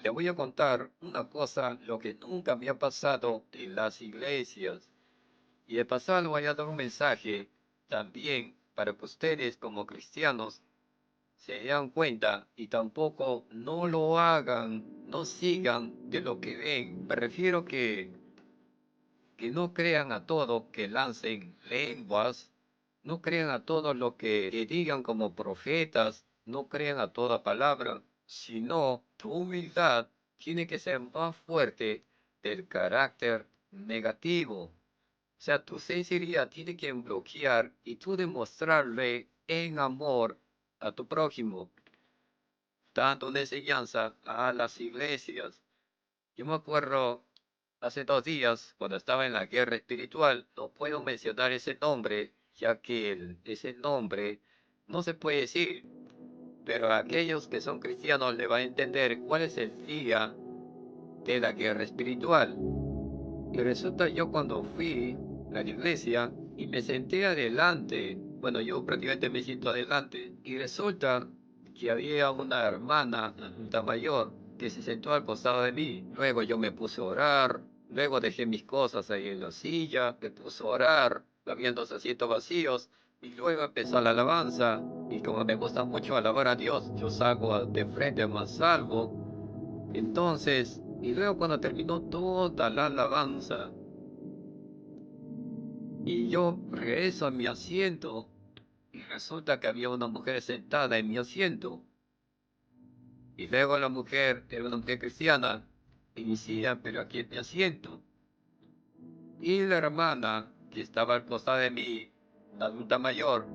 Te voy a contar una cosa, lo que nunca me ha pasado en las iglesias. Y de pasado voy a dar un mensaje también para que ustedes como cristianos se den cuenta y tampoco no lo hagan, no sigan de lo que ven. Prefiero que no crean a todo, que lancen lenguas, no crean a todo lo que digan como profetas, no crean a toda palabra, sino tu humildad tiene que ser más fuerte del carácter negativo. O sea, tu sinceridad tiene que bloquear y tú demostrarle en amor a tu prójimo, dando una enseñanza a las iglesias. Yo me acuerdo hace 2 días, cuando estaba en la guerra espiritual, no puedo mencionar ese nombre, ya que ese nombre no se puede decir, pero a aquellos que son cristianos le van a entender cuál es el día de la guerra espiritual. Y resulta yo cuando fui a la iglesia y me senté adelante, bueno, yo prácticamente me siento adelante, y resulta que había una hermana adulta mayor que se sentó al costado de mí. Luego yo me puse a orar, luego dejé mis cosas ahí en la silla, me puse a orar, había 2 asientos vacíos, y luego empezó la alabanza. Y como me gusta mucho alabar a Dios, yo salgo de frente más salvo. Entonces, y luego cuando terminó toda la alabanza, y yo regreso a mi asiento, y resulta que había una mujer sentada en mi asiento. Y luego la mujer era una mujer cristiana, y decía, pero aquí en mi asiento. Y la hermana que estaba al costado de mí, la adulta mayor,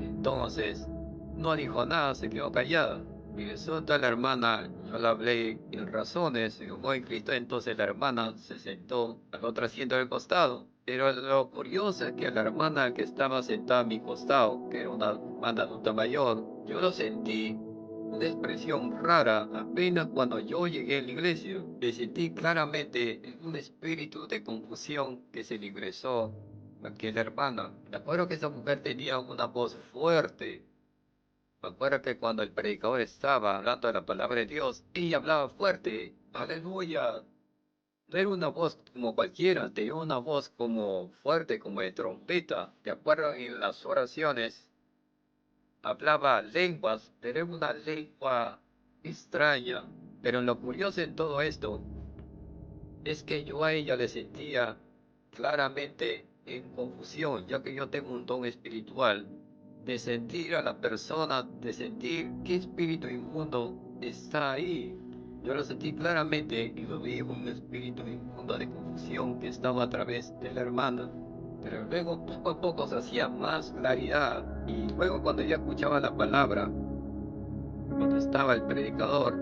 entonces no dijo nada, se quedó callada. Y resulta la hermana, yo le hablé en razones, en buen Cristo, entonces la hermana se sentó al otro asiento del costado. Pero lo curioso es que la hermana que estaba sentada a mi costado, que era una hermana adulta mayor, yo lo sentí una expresión rara apenas cuando yo llegué a la iglesia. Me sentí claramente en un espíritu de confusión que se le ingresó a aquella hermana. Me acuerdo que esa mujer tenía una voz fuerte. Me acuerdo que cuando el predicador estaba hablando de la palabra de Dios, ella hablaba fuerte. Aleluya. No era una voz como cualquiera, tenía una voz como fuerte, como de trompeta. ¿Te acuerdas en las oraciones? Hablaba lenguas, pero era una lengua extraña. Pero lo curioso en todo esto es que yo a ella le sentía claramente en confusión, ya que yo tengo un don espiritual de sentir a la persona, de sentir qué espíritu inmundo está ahí. Yo lo sentí claramente y lo vi un espíritu inmundo de confusión que estaba a través de la hermana. Pero luego poco a poco se hacía más claridad y luego cuando ella escuchaba la palabra, cuando estaba el predicador,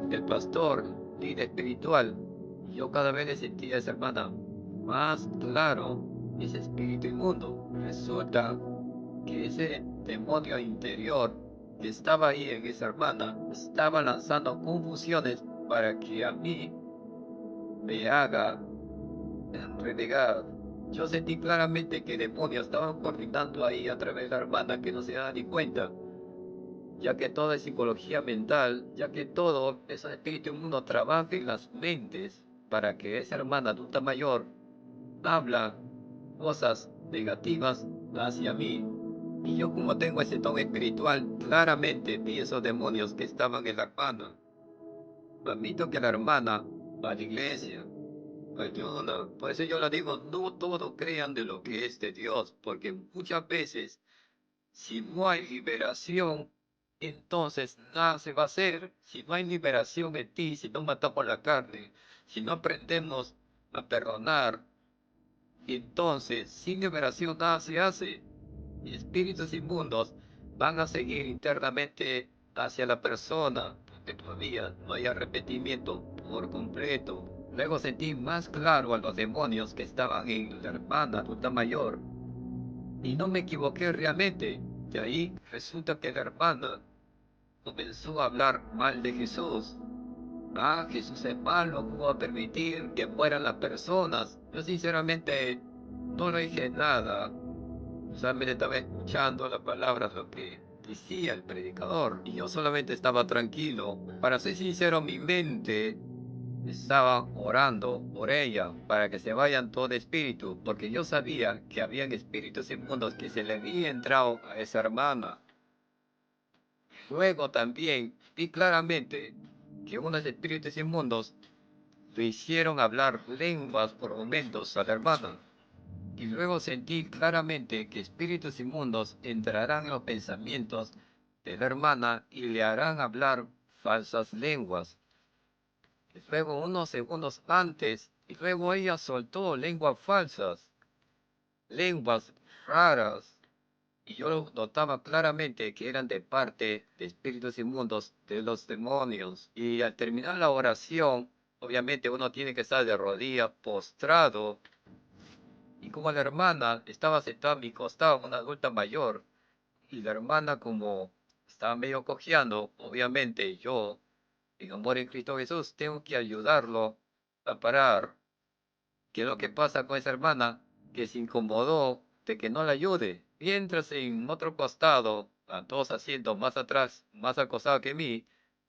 el pastor, líder espiritual, yo cada vez le sentía a esa hermana más claro ese espíritu inmundo. Resulta que ese demonio interior que estaba ahí en esa hermana estaba lanzando confusiones para que a mí me haga renegar. Yo sentí claramente que demonios estaban coordinando ahí a través de la hermana que no se da ni cuenta, ya que todo es psicología mental, ya que todo ese espíritu inmundo trabaja en las mentes para que esa hermana adulta mayor habla cosas negativas hacia mí. Y yo como tengo ese don espiritual, claramente vi esos demonios que estaban en la hermana. Admito que la hermana va a la iglesia, ayuda. Por eso yo le digo, no todo crean de lo que es de Dios, porque muchas veces si no hay liberación, entonces nada se va a hacer. Si no hay liberación en ti, si no matamos la carne, si no aprendemos a perdonar, entonces sin liberación nada se hace. Y espíritus inmundos van a seguir internamente hacia la persona, porque todavía no hay arrepentimiento por completo. Luego sentí más claro a los demonios que estaban en la hermana adulta mayor. Y no me equivoqué realmente. De ahí resulta que la hermana comenzó a hablar mal de Jesús. Ah, Jesús es malo, ¿cómo va a permitir que mueran las personas? Yo sinceramente no le dije nada. Solamente estaba escuchando las palabras, lo que decía el predicador, y yo solamente estaba tranquilo. Para ser sincero, mi mente estaba orando por ella para que se vayan todo espíritu, porque yo sabía que habían espíritus inmundos que se le había entrado a esa hermana. Luego también vi claramente que unos espíritus inmundos le hicieron hablar lenguas por momentos a la hermana. Y luego sentí claramente que espíritus inmundos entrarán en los pensamientos de la hermana y le harán hablar falsas lenguas. Y luego unos segundos antes, y luego ella soltó lenguas falsas, lenguas raras. Y yo notaba claramente que eran de parte de espíritus inmundos de los demonios. Y al terminar la oración, obviamente uno tiene que estar de rodillas, postrado. Y como la hermana estaba sentada a mi costado, una adulta mayor, y la hermana como estaba medio cojeando, obviamente yo, en amor en Cristo Jesús, tengo que ayudarlo a parar. ¿Qué es lo que pasa con esa hermana? Que se incomodó de que no la ayude. Mientras en otro costado, a 2 asientos más atrás, más al costado que mí,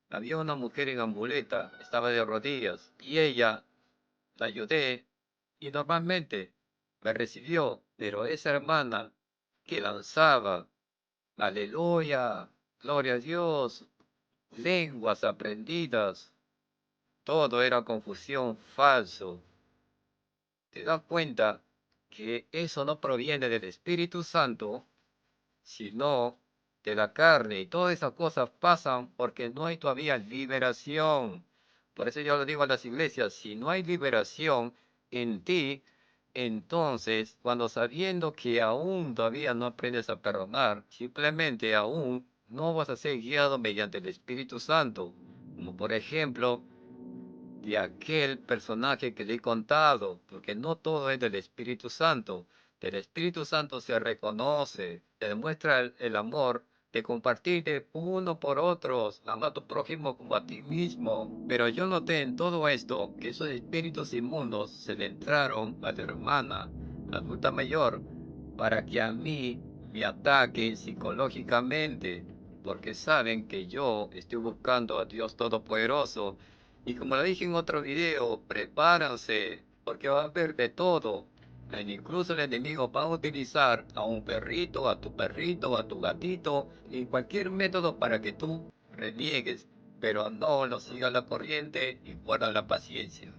había una mujer en ambuleta, estaba de rodillas, y ella la ayudé, y normalmente me recibió, pero esa hermana que lanzaba, aleluya, gloria a Dios, lenguas aprendidas, todo era confusión, falso. Te das cuenta que eso no proviene del Espíritu Santo, sino de la carne. Y todas esas cosas pasan porque no hay todavía liberación. Por eso yo le digo a las iglesias, si no hay liberación en ti, entonces, cuando sabiendo que aún todavía no aprendes a perdonar, simplemente aún no vas a ser guiado mediante el Espíritu Santo. Como por ejemplo, de aquel personaje que le he contado, porque no todo es del Espíritu Santo. Del Espíritu Santo se reconoce, se demuestra el amor de compartirte uno por otros, ama a tu prójimo como a ti mismo. Pero yo noté en todo esto que esos espíritus inmundos se le entraron a la hermana, la adulta mayor, para que a mí me ataquen psicológicamente, porque saben que yo estoy buscando a Dios Todopoderoso. Y como lo dije en otro video, prepárense, porque va a haber de todo. Incluso el enemigo va a utilizar a un perrito, a tu gatito, y cualquier método para que tú reniegues, pero no lo sigas la corriente y guarda la paciencia.